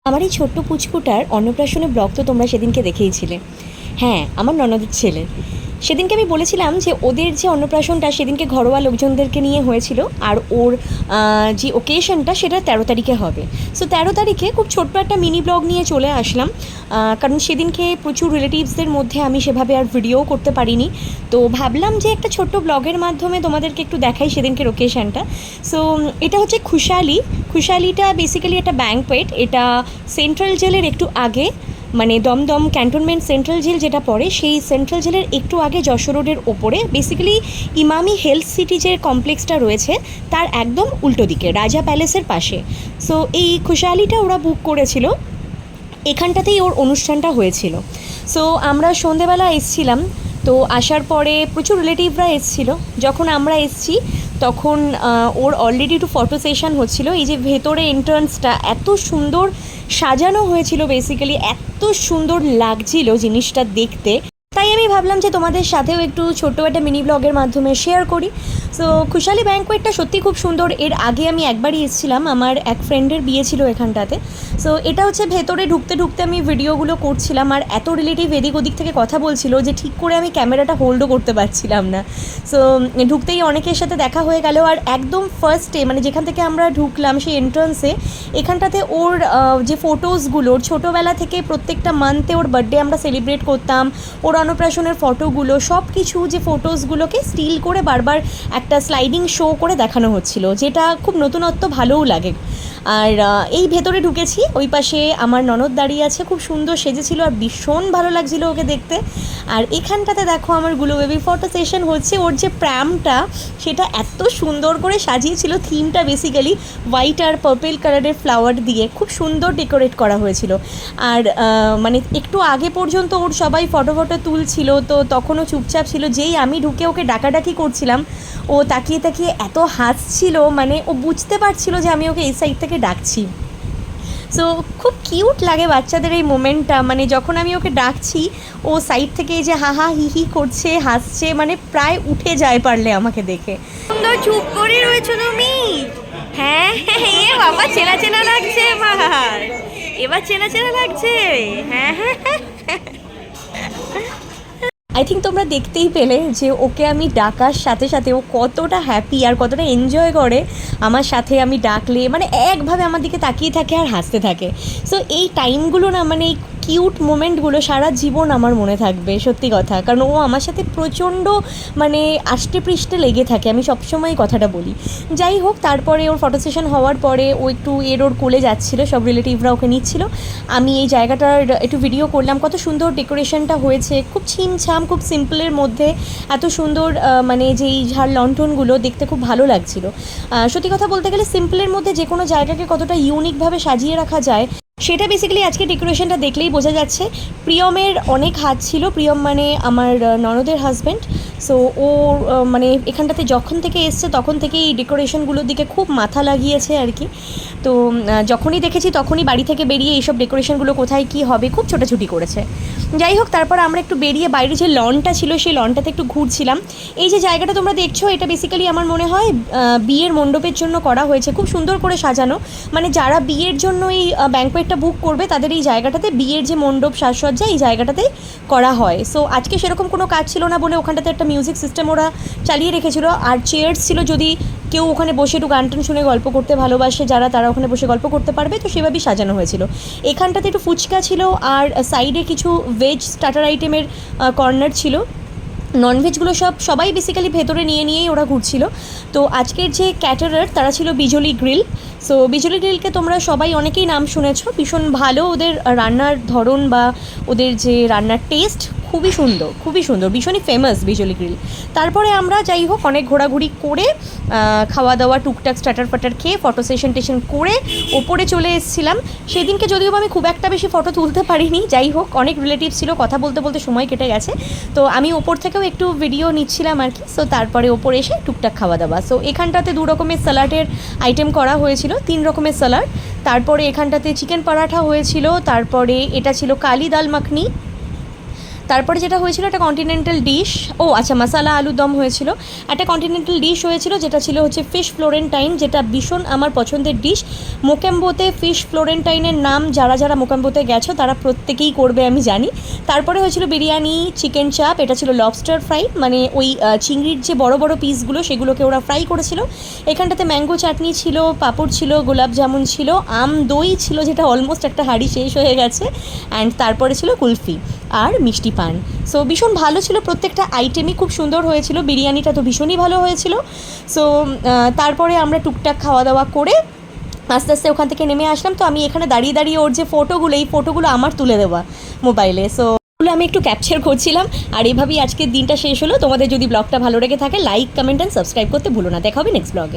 আমার এই ছোট্ট পুচকুটার অন্নপ্রাশনের ব্লগ তো তোমরা সেদিনকে দেখেইছিলে। হ্যাঁ, আমার ননদের ছেলে। সেদিনকে আমি বলেছিলাম যে ওদের যে অন্নপ্রাশনটা সেদিনকে ঘরোয়া লোকজনদেরকে নিয়ে হয়েছিল, আর ওর যে ওকেশনটা সেটা 13 তারিখে হবে। সো 13 তারিখে খুব ছোট্ট একটা মিনি ব্লগ নিয়ে চলে আসলাম, কারণ সেদিনকে প্রচুর রিলেটিভসদের মধ্যে আমি সেভাবে আর ভিডিও করতে পারিনি। তো ভাবলাম যে একটা ছোট্ট ব্লগের মাধ্যমে তোমাদেরকে একটু দেখাই সেদিনকের ওকেশনটা। সো এটা হচ্ছে খুশালিটা বেসিক্যালি একটা ব্যাঙ্কোয়েট। এটা সেন্ট্রাল জেলের একটু আগে, মানে দমদম ক্যান্টনমেন্ট সেন্ট্রাল জেল যেটা পড়ে সেই সেন্ট্রাল জেলের একটু আগে যশোর রোডের ওপরে, বেসিক্যালি ইমামি হেলথ সিটি যে কমপ্লেক্সটা রয়েছে তার একদম উল্টো দিকে রাজা প্যালেসের পাশে। সো এই খুশহালিটা ওরা বুক করেছিল, এখানটাতেই ওর অনুষ্ঠানটা হয়েছিল। সো আমরা সন্ধেবেলা এসছিলাম, তো আসার পরে প্রচুর রিলেটিভরা এসেছিলো। যখন আমরা এসছি তখন ওর অলরেডি একটু ফটো সেশন হচ্ছিলো। এই যে ভেতরে এন্ট্রান্সটা এত সুন্দর সাজানো হয়েছিল, বেসিক্যালি এত সুন্দর লাগছিল জিনিসটা দেখতে, তাই আমি ভাবলাম যে তোমাদের সাথেও একটু ছোট্ট একটা মিনি ব্লগের মাধ্যমে শেয়ার করি। সো খুশালি ব্যাঙ্কোয়েটটা সত্যি খুব সুন্দর। এর আগে আমি একবারই এসেছিলাম, আমার এক ফ্রেন্ডের বিয়ে ছিল এখানটাতে। সো এটা হচ্ছে ভেতরে ঢুকতে ঢুকতে আমি ভিডিওগুলো করছিলাম, আর এত রিলেটিভ এদিক ওদিক থেকে কথা বলছিল যে ঠিক করে আমি ক্যামেরাটা হোল্ডও করতে পারছিলাম না। সো ঢুকতেই অনেকের সাথে দেখা হয়ে গেল, আর একদম ফার্স্টে মানে যেখান থেকে আমরা ঢুকলাম সেই এন্ট্রান্সে এখানটাতে ওর যে ফটোসগুলো, ওর ছোটোবেলা থেকে প্রত্যেকটা মান্থে ওর বার্থডে আমরা সেলিব্রেট করতাম, ওর অন্নপ্রাশনের ফটোগুলো সব কিছু, যে ফটোসগুলোকে স্টিল করে বারবার একটা স্লাইডিং শো করে দেখানো হচ্ছিল, যেটা খুব নতুনত্ব, ভালোও লাগে। আর এই ভেতরে ঢুকেছি, ওই পাশে আমার ননদ দাঁড়িয়ে আছে, খুব সুন্দর সেজেছিল আর ভীষণ ভালো লাগছিল ওকে দেখতে। আর এখানটাতে দেখো আমার গুলো বেবি ফটো সেশন হচ্ছে। ওর যে প্র্যামটা সেটা এত সুন্দর করে সাজিয়েছিল, থিমটা বেসিক্যালি হোয়াইট আর পার্পল কালারের ফ্লাওয়ার দিয়ে খুব সুন্দর ডেকোরেট করা হয়েছিল। আর মানে একটু আগে পর্যন্ত ওর সবাই ফটো তুলছিল, তো তখনও চুপচাপ ছিল। যেই আমি ঢুকে ওকে ডাকাডাকি করছিলাম, ও তাকিয়ে তাকিয়ে এত হাসছিল, মানে ও বুঝতে পারছিল যে আমি ওকে এই সাইড থেকে ডাকছি। সো খুব কিউট লাগে বাচ্চাদের এই মোমেন্টটা, মানে যখন আমি ওকে ডাকছি ও সাইড থেকে এই যে হা হা হি হি করছে, হাসছে, মানে প্রায় উঠে যায় পারলে আমাকে দেখে। সুন্দর চুপ করে রয়েছো তুমি। হ্যাঁ হ্যাঁ, বাবা চেনা চেনা লাগছে, এবার চেনা চেনা লাগছে। হ্যাঁ হ্যাঁ হ্যাঁ, আই থিঙ্ক তোমরা দেখতেই পেলে যে ওকে আমি ডাকার সাথে সাথে ও কতটা হ্যাপি আর কতটা এনজয় করে আমার সাথে আমি ডাকলে, মানে একভাবে আমার দিকে তাকিয়ে থাকে আর হাসতে থাকে। সো এই টাইমগুলো না, মানে এই কিউট মোমেন্টগুলো সারা জীবন আমার মনে থাকবে, সত্যি কথা। কারণ ও আমার সাথে প্রচণ্ড মানে আষ্টে পৃষ্ঠে লেগে থাকে, আমি সবসময় কথাটা বলি। যাই হোক, তারপরে ওর ফটো সেশন হওয়ার পরে ও একটু ওর কোলে যাচ্ছিলো, সব রিলেটিভরা ওকে নিচ্ছিল। আমি এই জায়গাটার একটু ভিডিও করলাম, কত সুন্দর ডেকোরেশনটা হয়েছে, খুব ছিমছাম, খুব সিম্পলের মধ্যে এত সুন্দর, মানে যেই ঝাড় লণ্ঠনগুলো দেখতে খুব ভালো লাগছিল। সত্যি কথা বলতে গেলে সিম্পলের মধ্যে যে কোনো জায়গাকে কতটা ইউনিকভাবে সাজিয়ে রাখা যায় সেটা বেসিক্যালি আজকে ডেকোরেশনটা দেখলেই বোঝা যাচ্ছে। প্রিয়মের অনেক হাত ছিল, প্রিয়ম মানে আমার ননদের হাজব্যান্ড। সো ও মানে এখানটাতে যখন থেকে এসছে তখন থেকে এই ডেকোরেশনগুলোর দিকে খুব মাথা লাগিয়েছে আর কি। তো যখনই দেখেছি তখনই বাড়ি থেকে বেরিয়ে এইসব ডেকোরেশনগুলো কোথায় কী হবে খুব ছোটাছুটি করেছে। যাই হোক, তারপর আমরা একটু বেরিয়ে বাইরে যে লনটা ছিল সেই লনটাতে একটু ঘুরছিলাম। এই যে জায়গাটা তোমরা দেখছো, এটা বেসিক্যালি আমার মনে হয় বিয়ের মণ্ডপের জন্য করা হয়েছে, খুব সুন্দর করে সাজানো। মানে যারা বিয়ের জন্য এই ব্যাঙ্কোয়েটটা বুক করবে তাদের এই জায়গাটাতে বিয়ের যে মণ্ডপ সাজসজ্জা এই জায়গাটাতেই করা হয়। সো আজকে সেরকম কোনো কাজ ছিল না বলে ওখানটাতে একটা মিউজিক সিস্টেম ওরা চালিয়ে রেখেছিল, আর চেয়ার্স ছিল, যদি কেউ ওখানে বসে একটু গান টান শুনে গল্প করতে ভালোবাসে যারা, তারা ওখানে বসে গল্প করতে পারবে। তো সেভাবেই সাজানো হয়েছিল। এখানটাতে একটু ফুচকা ছিল, আর সাইডে কিছু ভেজ স্টার্টার আইটেমের কর্নার ছিল। ননভেজগুলো সবাই বেসিক্যালি ভেতরে নিয়েই ওরা ঘুরছিল। তো আজকের যে ক্যাটারার তারা ছিল বিজলি গ্রিল। সো বিজলি গ্রিলকে তোমরা সবাই অনেকেই নাম শুনেছো, ভীষণ ভালো ওদের রান্নার ধরন বা ওদের যে রান্নার টেস্ট খুবই সুন্দর, ভীষণই ফেমাস বিজলি গ্রিল। তারপরে আমরা যাই হোক অনেক ঘোরাঘুরি করে খাওয়া দাওয়া টুকটাক স্টার্টার ফাটার খেয়ে ফটো সেশন করে ওপরে চলে এসেছিলাম। সেদিনকে যদিও আমি খুব একটা বেশি ফটো তুলতে পারিনি, যাই হোক অনেক রিলেটিভ ছিল, কথা বলতে বলতে সময় কেটে গেছে। তো আমি ওপর থেকেও একটু ভিডিও নিচ্ছিলাম আর কি। সো তারপরে ওপরে এসে টুকটাক খাওয়া দাওয়া। সো এখানটাতে 2 রকমের স্যালাডের আইটেম করা হয়েছিল, 3 রকমের স্যালাড। তারপরে এখানটাতে চিকেন পরাঠা হয়েছিল, তারপরে এটা ছিল কালি দাল মাখনি, তারপরে যেটা হয়েছিল একটা কন্টিনেন্টাল ডিশ, আচ্ছা মশালা আলুর দম হয়েছিল। একটা কন্টিনেন্টাল ডিশ হয়েছিল যেটা ছিল হচ্ছে ফিশ ফ্লোরেন্টাইন, যেটা ভীষণ আমার পছন্দের ডিশ। মোকাম্বোতে ফিশ ফ্লোরেন্টাইনের নাম যারা যারা মোকাম্বোতে গেছো তারা প্রত্যেকেই করবে আমি জানি। তারপরে হয়েছিল বিরিয়ানি, চিকেন চাপ, এটা ছিল লবস্টার ফ্রাই, মানে ওই চিংড়ির যে বড় বড় পিসগুলো সেগুলোকে ওরা ফ্রাই করেছিল। এখানটাতে ম্যাঙ্গো চাটনি ছিল, পাঁপড় ছিল, গোলাপ জামুন ছিল, আম দই ছিল যেটা অলমোস্ট একটা হাঁড়ি শেষ হয়ে গেছে, অ্যান্ড তারপরে ছিল কুলফি আর মিষ্টি পান। সো ভীষণ ভালো ছিল, প্রত্যেকটা আইটেমই খুব সুন্দর হয়েছিল। বিরিয়ানিটা তো ভীষণই ভালো হয়েছিল। সো তারপরে আমরা টুকটাক খাওয়া দাওয়া করে আস্তে আস্তে ওখান থেকে নেমে আসলাম। তো আমি এখানে দাঁড়িয়ে দাঁড়িয়ে ওর যে ফটোগুলো, এই ফটোগুলো আমার তুলে দেওয়া মোবাইলে, সো ওগুলো আমি একটু ক্যাপচার করছিলাম। আর এভাবেই আজকের দিনটা শেষ হলো। তোমাদের যদি ব্লগটা ভালো লেগে থাকে লাইক, কমেন্ট অ্যান্ড সাবস্ক্রাইব করতে ভুলো না। দেখা হবে নেক্সট ব্লগে।